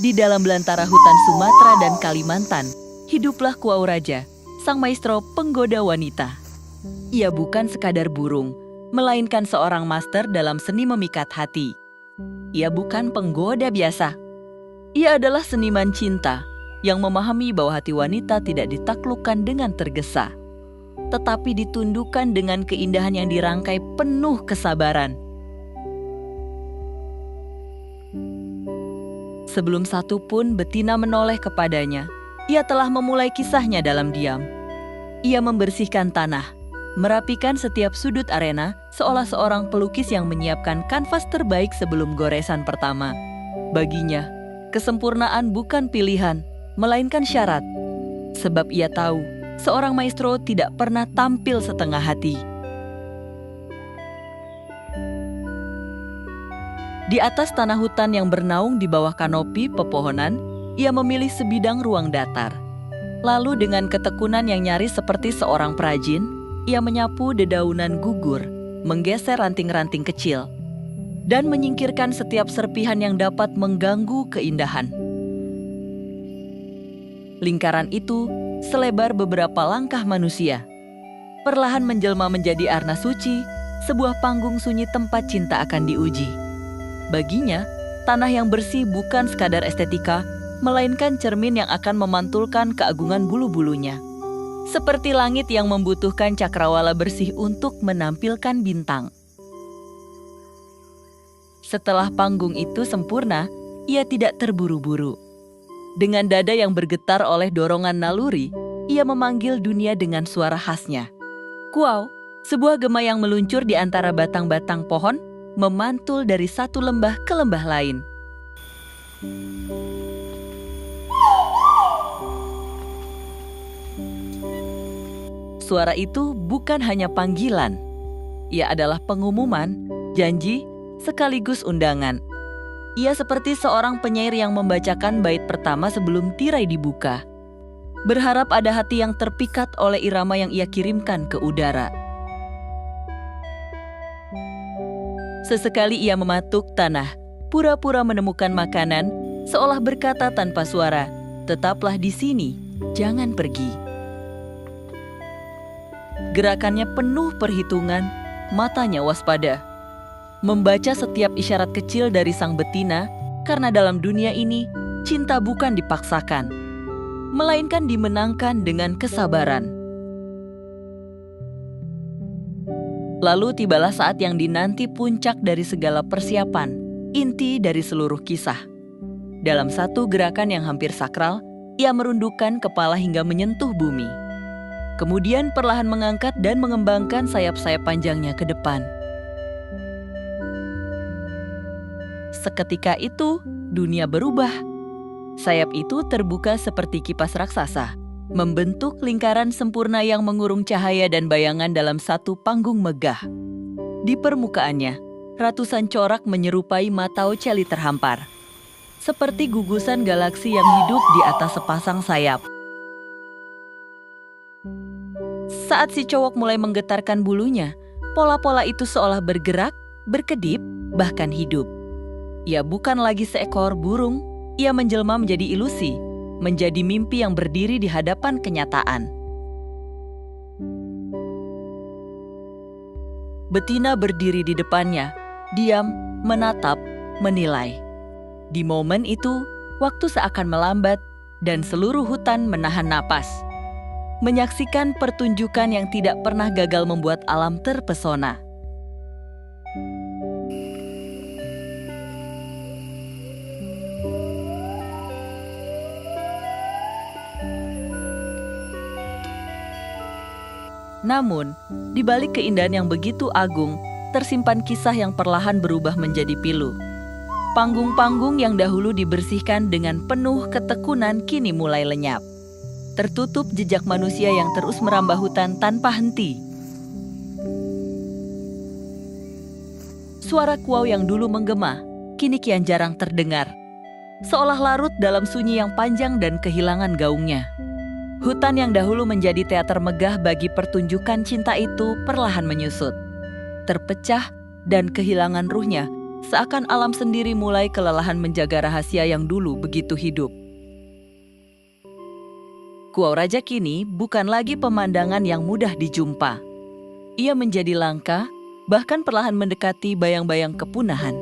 Di dalam belantara hutan Sumatera dan Kalimantan, hiduplah Kuau Raja, sang maestro penggoda wanita. Ia bukan sekadar burung, melainkan seorang master dalam seni memikat hati. Ia bukan penggoda biasa. Ia adalah seniman cinta yang memahami bahwa hati wanita tidak ditaklukkan dengan tergesa, tetapi ditundukkan dengan keindahan yang dirangkai penuh kesabaran. Sebelum satu pun betina menoleh kepadanya, ia telah memulai kisahnya dalam diam. Ia membersihkan tanah, merapikan setiap sudut arena seolah seorang pelukis yang menyiapkan kanvas terbaik sebelum goresan pertama. Baginya, kesempurnaan bukan pilihan, melainkan syarat. Sebab ia tahu, seorang maestro tidak pernah tampil setengah hati. Di atas tanah hutan yang bernaung di bawah kanopi pepohonan, ia memilih sebidang ruang datar. Lalu dengan ketekunan yang nyaris seperti seorang perajin, ia menyapu dedaunan gugur, menggeser ranting-ranting kecil, dan menyingkirkan setiap serpihan yang dapat mengganggu keindahan. Lingkaran itu selebar beberapa langkah manusia, perlahan menjelma menjadi arna suci, sebuah panggung sunyi tempat cinta akan diuji. Baginya, tanah yang bersih bukan sekadar estetika, melainkan cermin yang akan memantulkan keagungan bulu-bulunya. Seperti langit yang membutuhkan cakrawala bersih untuk menampilkan bintang. Setelah panggung itu sempurna, ia tidak terburu-buru. Dengan dada yang bergetar oleh dorongan naluri, ia memanggil dunia dengan suara khasnya. Kuau, sebuah gema yang meluncur di antara batang-batang pohon, memantul dari satu lembah ke lembah lain. Suara itu bukan hanya panggilan. Ia adalah pengumuman, janji, sekaligus undangan. Ia seperti seorang penyair yang membacakan bait pertama sebelum tirai dibuka. Berharap ada hati yang terpikat oleh irama yang ia kirimkan ke udara. Sesekali ia mematuk tanah, pura-pura menemukan makanan, seolah berkata tanpa suara, "Tetaplah di sini, jangan pergi." Gerakannya penuh perhitungan, matanya waspada. Membaca setiap isyarat kecil dari sang betina, karena dalam dunia ini, cinta bukan dipaksakan, melainkan dimenangkan dengan kesabaran. Lalu tibalah saat yang dinanti puncak dari segala persiapan, inti dari seluruh kisah. Dalam satu gerakan yang hampir sakral, ia merundukkan kepala hingga menyentuh bumi. Kemudian perlahan mengangkat dan mengembangkan sayap-sayap panjangnya ke depan. Seketika itu, dunia berubah. Sayap itu terbuka seperti kipas raksasa, membentuk lingkaran sempurna yang mengurung cahaya dan bayangan dalam satu panggung megah. Di permukaannya, ratusan corak menyerupai mata Ocelli terhampar, seperti gugusan galaksi yang hidup di atas sepasang sayap. Saat si cowok mulai menggetarkan bulunya, pola-pola itu seolah bergerak, berkedip, bahkan hidup. Ia bukan lagi seekor burung, ia menjelma menjadi ilusi, menjadi mimpi yang berdiri di hadapan kenyataan. Betina berdiri di depannya, diam, menatap, menilai. Di momen itu, waktu seakan melambat dan seluruh hutan menahan napas, menyaksikan pertunjukan yang tidak pernah gagal membuat alam terpesona. Namun, di balik keindahan yang begitu agung, tersimpan kisah yang perlahan berubah menjadi pilu. Panggung-panggung yang dahulu dibersihkan dengan penuh ketekunan kini mulai lenyap. Tertutup jejak manusia yang terus merambah hutan tanpa henti. Suara kuau yang dulu menggema, kini kian jarang terdengar. Seolah larut dalam sunyi yang panjang dan kehilangan gaungnya. Hutan yang dahulu menjadi teater megah bagi pertunjukan cinta itu perlahan menyusut, terpecah dan kehilangan ruhnya seakan alam sendiri mulai kelelahan menjaga rahasia yang dulu begitu hidup. Kuau Raja kini bukan lagi pemandangan yang mudah dijumpa. Ia menjadi langka, bahkan perlahan mendekati bayang-bayang kepunahan.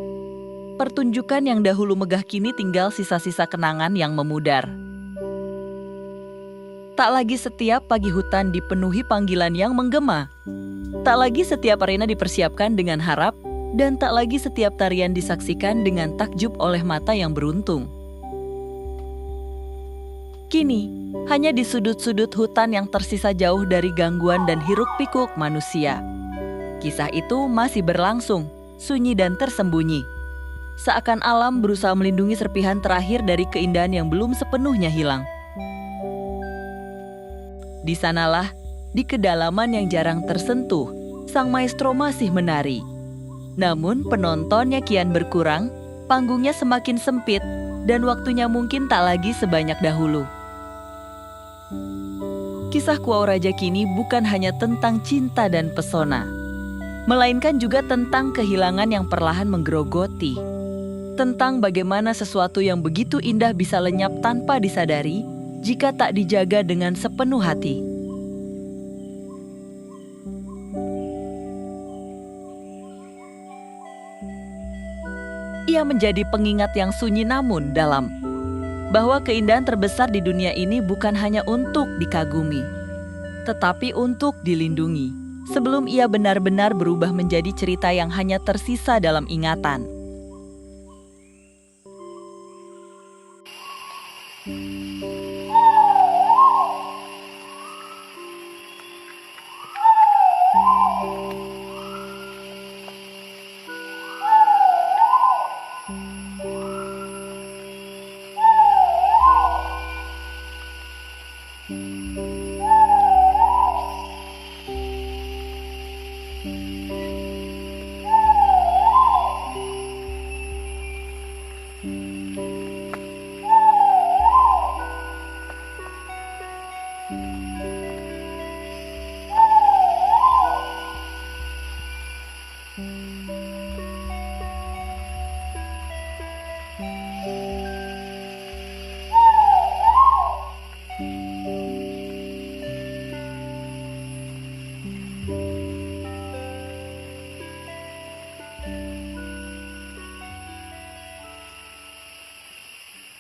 Pertunjukan yang dahulu megah kini tinggal sisa-sisa kenangan yang memudar. Tak lagi setiap pagi hutan dipenuhi panggilan yang menggema. Tak lagi setiap arena dipersiapkan dengan harap, dan tak lagi setiap tarian disaksikan dengan takjub oleh mata yang beruntung. Kini, hanya di sudut-sudut hutan yang tersisa jauh dari gangguan dan hiruk-pikuk manusia. Kisah itu masih berlangsung, sunyi dan tersembunyi. Seakan alam berusaha melindungi serpihan terakhir dari keindahan yang belum sepenuhnya hilang. Di sanalah, di kedalaman yang jarang tersentuh, sang maestro masih menari. Namun penontonnya kian berkurang, panggungnya semakin sempit, dan waktunya mungkin tak lagi sebanyak dahulu. Kisah Kuau Raja kini bukan hanya tentang cinta dan pesona, melainkan juga tentang kehilangan yang perlahan menggerogoti. Tentang bagaimana sesuatu yang begitu indah bisa lenyap tanpa disadari jika tak dijaga dengan sepenuh hati. Ia menjadi pengingat yang sunyi namun dalam, bahwa keindahan terbesar di dunia ini bukan hanya untuk dikagumi, tetapi untuk dilindungi, sebelum ia benar-benar berubah menjadi cerita yang hanya tersisa dalam ingatan.